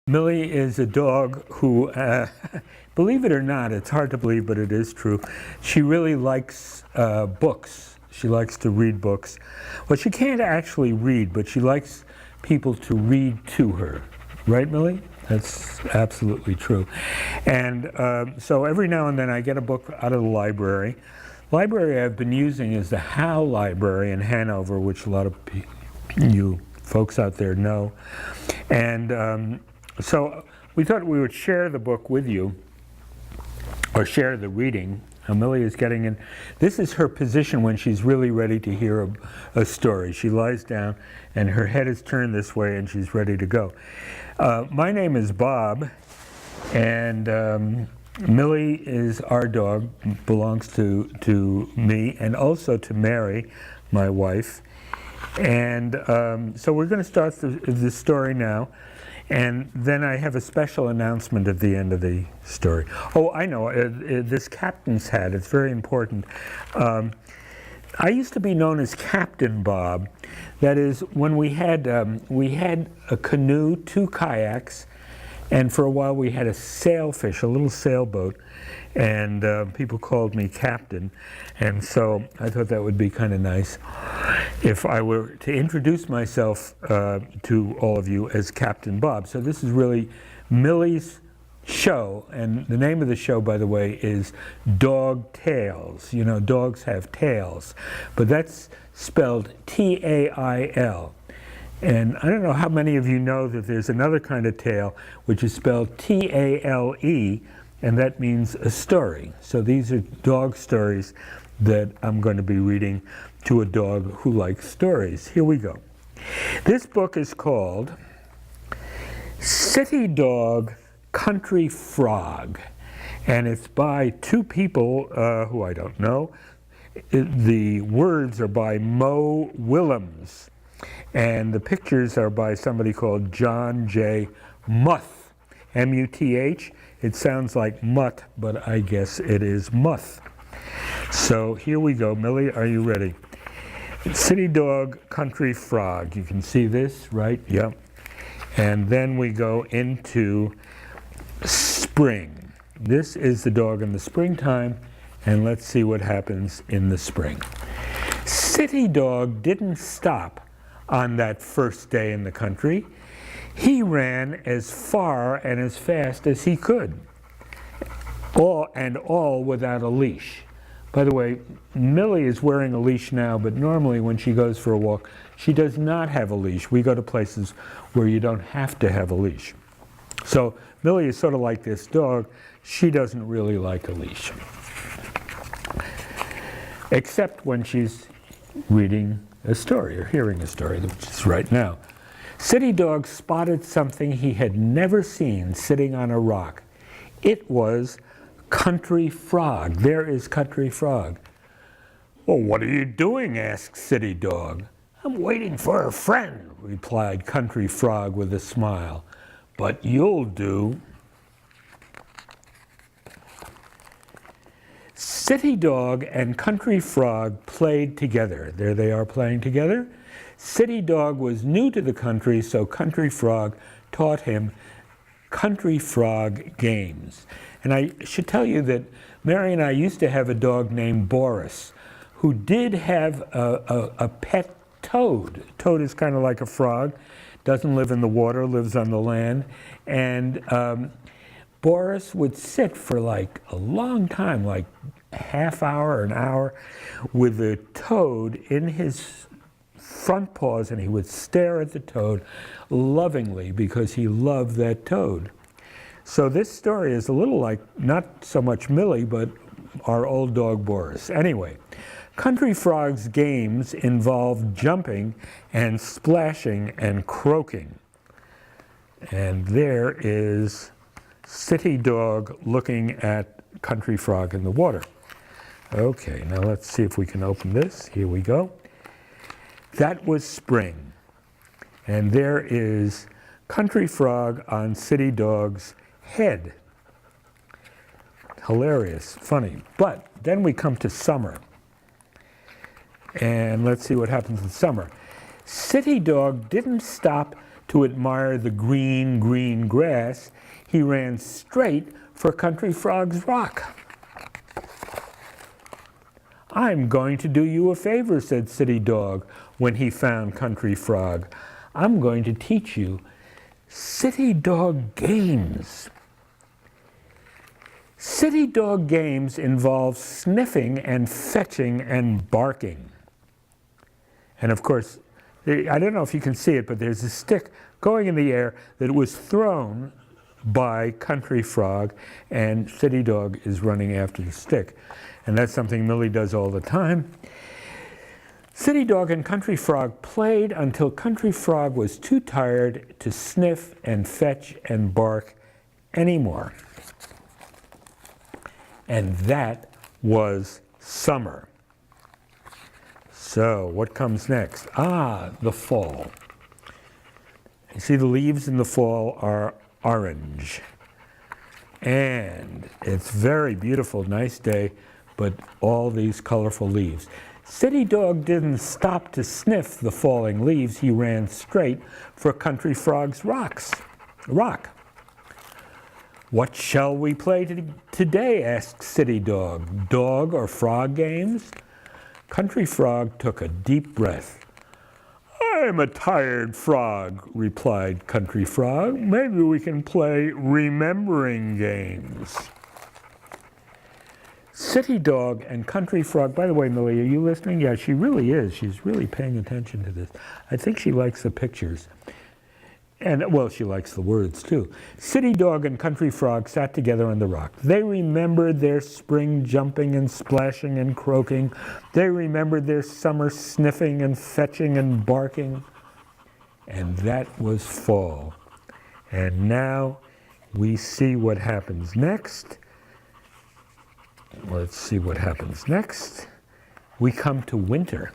Millie is a dog who, believe it or not, it's hard to believe, but it is true. She really likes books. She likes to read books. Well, she can't actually read, but she likes people to read to her. Right, Millie? That's absolutely true. And so every now and then I get a book out of the library. Library I've been using is the Howe Library in Hanover, which a lot of you folks out there know. And so we thought we would share the book with you, or share the reading. Millie is getting in. This is her position when she's really ready to hear a story. She lies down and her head is turned this way and she's ready to go. My name is Bob, and Millie is our dog, belongs to me and also to Mary, my wife. And so we're going to start the story now. And then I have a special announcement at the end of the story. Oh, I know, this captain's hat, it's very important. I used to be known as Captain Bob. That is, when we had a canoe, 2 kayaks, and for a while we had a sailfish, a little sailboat, and people called me Captain. And so I thought that would be kind of nice if I were to introduce myself to all of you as Captain Bob. So this is really Millie's show, and the name of the show, by the way, is Dog Tales. You know, dogs have tails, but that's spelled T-A-I-L. And I don't know how many of you know that there's another kind of tail which is spelled T-A-L-E, and that means a story. So these are dog stories that I'm going to be reading to a dog who likes stories. Here we go. This book is called City Dog, Country Frog, and it's by 2 people who I don't know. The words are by Mo Willems, and the pictures are by somebody called John J. Muth, M-U-T-H. It sounds like mutt, but I guess it is muth. So here we go. Millie, are you ready? City Dog, Country Frog. You can see this, right? Yep. And then we go into spring. This is the dog in the springtime, and let's see what happens in the spring. City Dog didn't stop on that first day in the country. He ran as far and as fast as he could, all without a leash. By the way, Millie is wearing a leash now, but normally when she goes for a walk, she does not have a leash. We go to places where you don't have to have a leash. So Millie is sort of like this dog. She doesn't really like a leash, except when she's reading a story or hearing a story, which is right now. City Dog spotted something he had never seen sitting on a rock. It was Country Frog. There is Country Frog. "Well, what are you doing?" asked City Dog. "I'm waiting for a friend," replied Country Frog with a smile. "But you'll do." City Dog and Country Frog played together. There they are playing together. City Dog was new to the country, so Country Frog taught him Country Frog games. And I should tell you that Mary and I used to have a dog named Boris, who did have a pet toad. Toad is kind of like a frog, doesn't live in the water, lives on the land. And Boris would sit for like a long time, like a half hour or an hour, with the toad in his front paws, and he would stare at the toad lovingly because he loved that toad. So this story is a little like, not so much Millie, but our old dog Boris. Anyway, Country Frog's games involved jumping and splashing and croaking. And there is City Dog looking at Country Frog in the water. Okay, now let's see if we can open this. Here we go. That was spring. And there is Country Frog on City Dog's head. Hilarious, funny. But then we come to summer. And let's see what happens in summer. City Dog didn't stop to admire the green, green grass, he ran straight for Country Frog's rock. "I'm going to do you a favor," said City Dog when he found Country Frog. "I'm going to teach you City Dog games." City Dog games involve sniffing and fetching and barking. And of course, I don't know if you can see it, but there's a stick going in the air that was thrown by Country Frog, and City Dog is running after the stick. And that's something Millie does all the time. City Dog and Country Frog played until Country Frog was too tired to sniff and fetch and bark anymore. And that was summer. So what comes next? The fall. You see, the leaves in the fall are orange. And it's very beautiful, nice day, but all these colorful leaves. City Dog didn't stop to sniff the falling leaves. He ran straight for Country Frog's rock. "What shall we play today?" asked City Dog. "Dog or frog games?" Country Frog took a deep breath. "I'm a tired frog," replied Country Frog. "Maybe we can play remembering games." City Dog and Country Frog, by the way, Millie, are you listening? Yeah, she really is. She's really paying attention to this. I think she likes the pictures. And, well, she likes the words, too. City Dog and Country Frog sat together on the rock. They remembered their spring jumping and splashing and croaking. They remembered their summer sniffing and fetching and barking. And that was fall. And now we see what happens next. Let's see what happens next. We come to winter.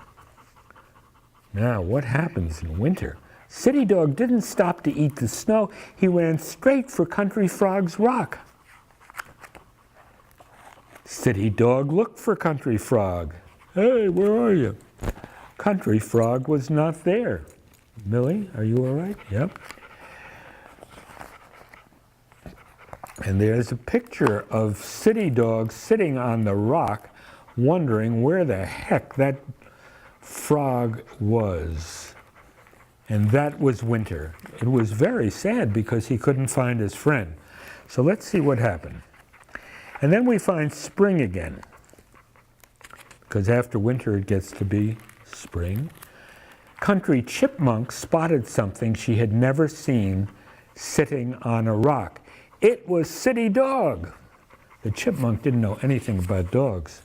Now, what happens in winter? City Dog didn't stop to eat the snow. He ran straight for Country Frog's rock. City Dog looked for Country Frog. "Hey, where are you?" Country Frog was not there. Millie, are you all right? Yep. And there's a picture of City Dog sitting on the rock, wondering where the heck that frog was. And that was winter. It was very sad because he couldn't find his friend. So let's see what happened. And then we find spring again, because after winter it gets to be spring. Country Chipmunk spotted something she had never seen sitting on a rock. It was City Dog. The chipmunk didn't know anything about dogs.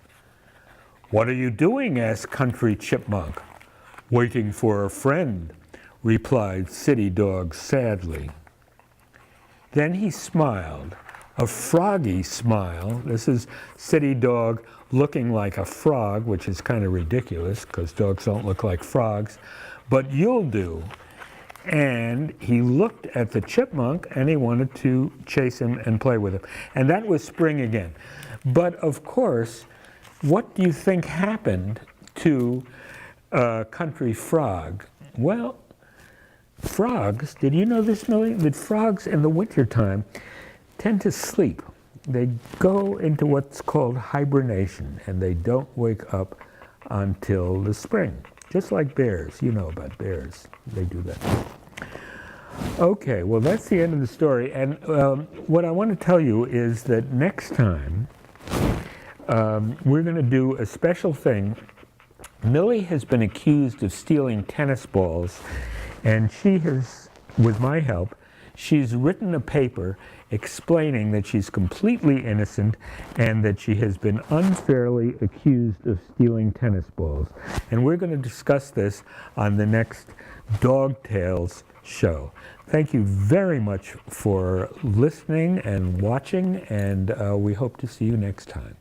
"What are you doing?" asked Country Chipmunk. "Waiting for a friend," replied City Dog sadly. Then he smiled, a froggy smile. This is City Dog looking like a frog, which is kind of ridiculous because dogs don't look like frogs, but you'll do. And he looked at the chipmunk and he wanted to chase him and play with him. And that was spring again. But of course, what do you think happened to Country Frog? Well, frogs, did you know this, Millie? That frogs in the wintertime tend to sleep. They go into what's called hibernation, and they don't wake up until the spring. Just like bears. You know about bears. They do that. Okay, well, that's the end of the story. And what I want to tell you is that next time, we're going to do a special thing. Millie has been accused of stealing tennis balls, and she has, with my help, she's written a paper explaining that she's completely innocent and that she has been unfairly accused of stealing tennis balls. And we're going to discuss this on the next Dog Tales show. Thank you very much for listening and watching, and we hope to see you next time.